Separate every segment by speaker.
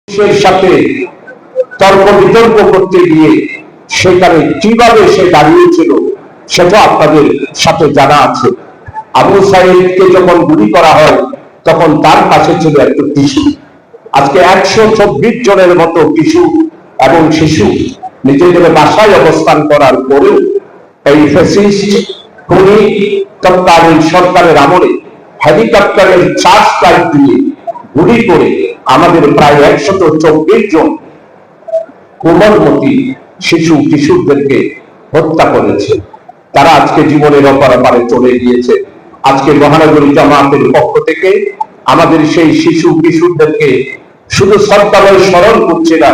Speaker 1: সাথে তর্ক বিতর্ক করতে গিয়ে সেখানে কিভাবে সে দাঁড়িয়েছিল সেটা আপনাদের সাথে জানা আছে। আবু সাইদকে যখন গুলি করা হয় তখন তার কাছে ছিল একটা টিস্যু। আজকে 124 জনের মতো কিশোর এবং শিশু নিজেদের বাসায় অবস্থান করার পরেও এই ফ্যাসিস্ট খুনি তৎকালীন সরকারের আমলে হেলিকপ্টারের 4 ফ্লাইট দিয়ে গুলি করে আমাদের প্রায় 124 জন কোমলমতি শিশু কিশোরদেরকে হত্যা করেছে। তারা আজকে জীবনের অপরাপারে চলে গিয়েছে। আজকে মহানগরী জামাতের পক্ষ থেকে আমাদের সেই শিশু কিশোরদেরকে শুধু শ্রদ্ধাময় স্মরণ করছে না,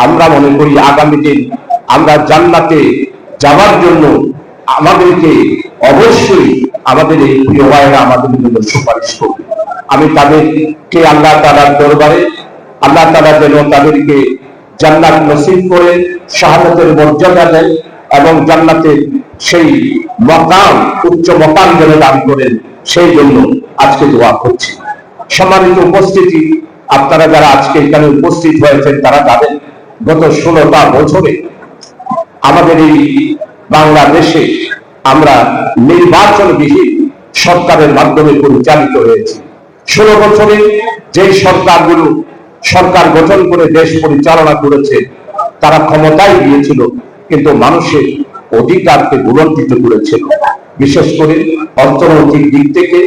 Speaker 1: আমরা মনে করি আগামী দিন আমরা জান্নাতে যাওয়ার জন্য আমাদেরকে অবশ্যই আমাদের এই প্রিয় ভাইয়েরা আমাদের জন্য সুপারিশ করবে। আমি তাদেরকে আল্লাহ তাআলার দরবারে আল্লাহ তাআলা যেন তাদেরকে জান্নাত নসিব করে শাহাদাতের মর্যাদা দেন এবং জান্নাতের সেই মাকাম উচ্চ মাকাম যেন দান করেন, সেই জন্য আজকে দোয়া করছি। সম্মানিত উপস্থিতি, আপনারা যারা আজকে এখানে উপস্থিত হয়েছেন তারা জানেন গত 16টা বছরে আমাদের এই বাংলাদেশে আমরা নির্বাচনবিহীন সরকারের মাধ্যমে পরিচালিত হয়েছি। 16 বছরে যে সরকারগুলো সরকার গঠন করে দেশ পরিচালনা করেছে তারা ক্ষমতায় গিয়েছিল কিন্তু মানুষের অধিকারকে ভুলণ্ঠিত করেছিল। বিশেষ করে অর্থনৈতিক দিক থেকে,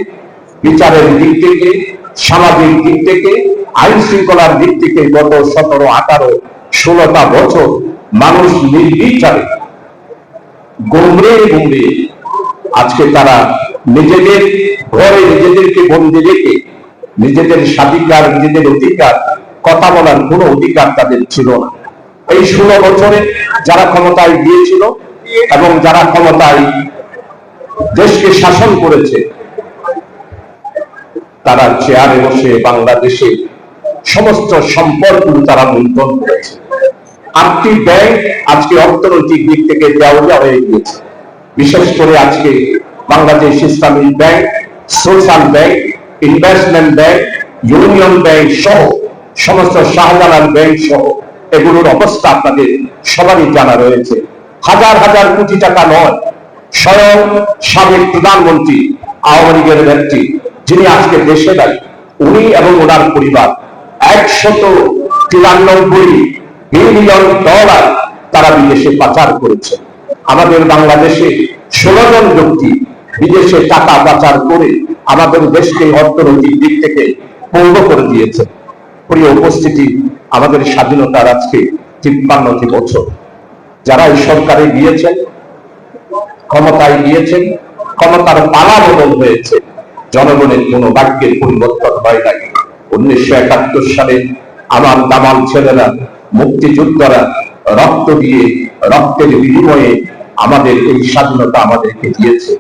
Speaker 1: বিচারের দিক থেকে, সামাজিক দিক থেকে, আইন শৃঙ্খলার দিক থেকে গত 17, 18, 16টা বছর মানুষ নির্বিচারে গুমরে আজকে তারা নিজেদের ঘরে নিজেদেরকে বন্দী রেখে নিজেদের স্বাধিকার, নিজেদের অধিকার, কথা বলার কোনো অধিকার তাদের ছিল না। এই 16 বছরে যারা ক্ষমতায় গিয়েছিল এবং যারা ক্ষমতায় দেশকে শাসন করেছে তারা চেয়ারে বসে বাংলাদেশে সমস্ত সম্পদগুলো তারা লুণ্ঠন করেছে। 8টি ব্যাংক আজকে অর্থনৈতিক দিক থেকে দেওয়া হয়ে গিয়েছে। বিশেষ করে আজকে বাংলাদেশ ইসলামী bank, social bank, investment bank, union bank সহ সমস্ত শাহজালাল ব্যাংক সহ এগুলোর অবস্থা আপনাদের সবারই জানা রয়েছে। হাজার হাজার কোটি টাকা নয়, স্বয়ং সাবেক প্রধানমন্ত্রী আওয়ামী লীগের ব্যক্তি যিনি আজকে দেশে নাই, উনি এবং ওনার পরিবার 193 বিলিয়ন ডলার তারা বিদেশে পাচার করেছে। আমাদের বাংলাদেশে 16 জন ব্যক্তি বিদেশে টাকা পাচার করে আমাদের দেশকে অর্থনৈতিক দিক থেকে পঙ্গু করে দিয়েছে। প্রিয় উপস্থিতি, আমাদের স্বাধীনতার আজকে 53টি বছর। যারা এই সরকারে গিয়েছেন, ক্ষমতায় গিয়েছেন, ক্ষমতার পালা বদল হয়েছে, জনগণের কোনো ভাগ্যের পরিবর্তন হয় নাই। 1971 সালে আমার দামাল ছেলেরা, মুক্তিযোদ্ধারা রক্ত দিয়ে, রক্তের বিনিময়ে আমাদের এই স্বাধীনতা আমাদেরকে দিয়েছে।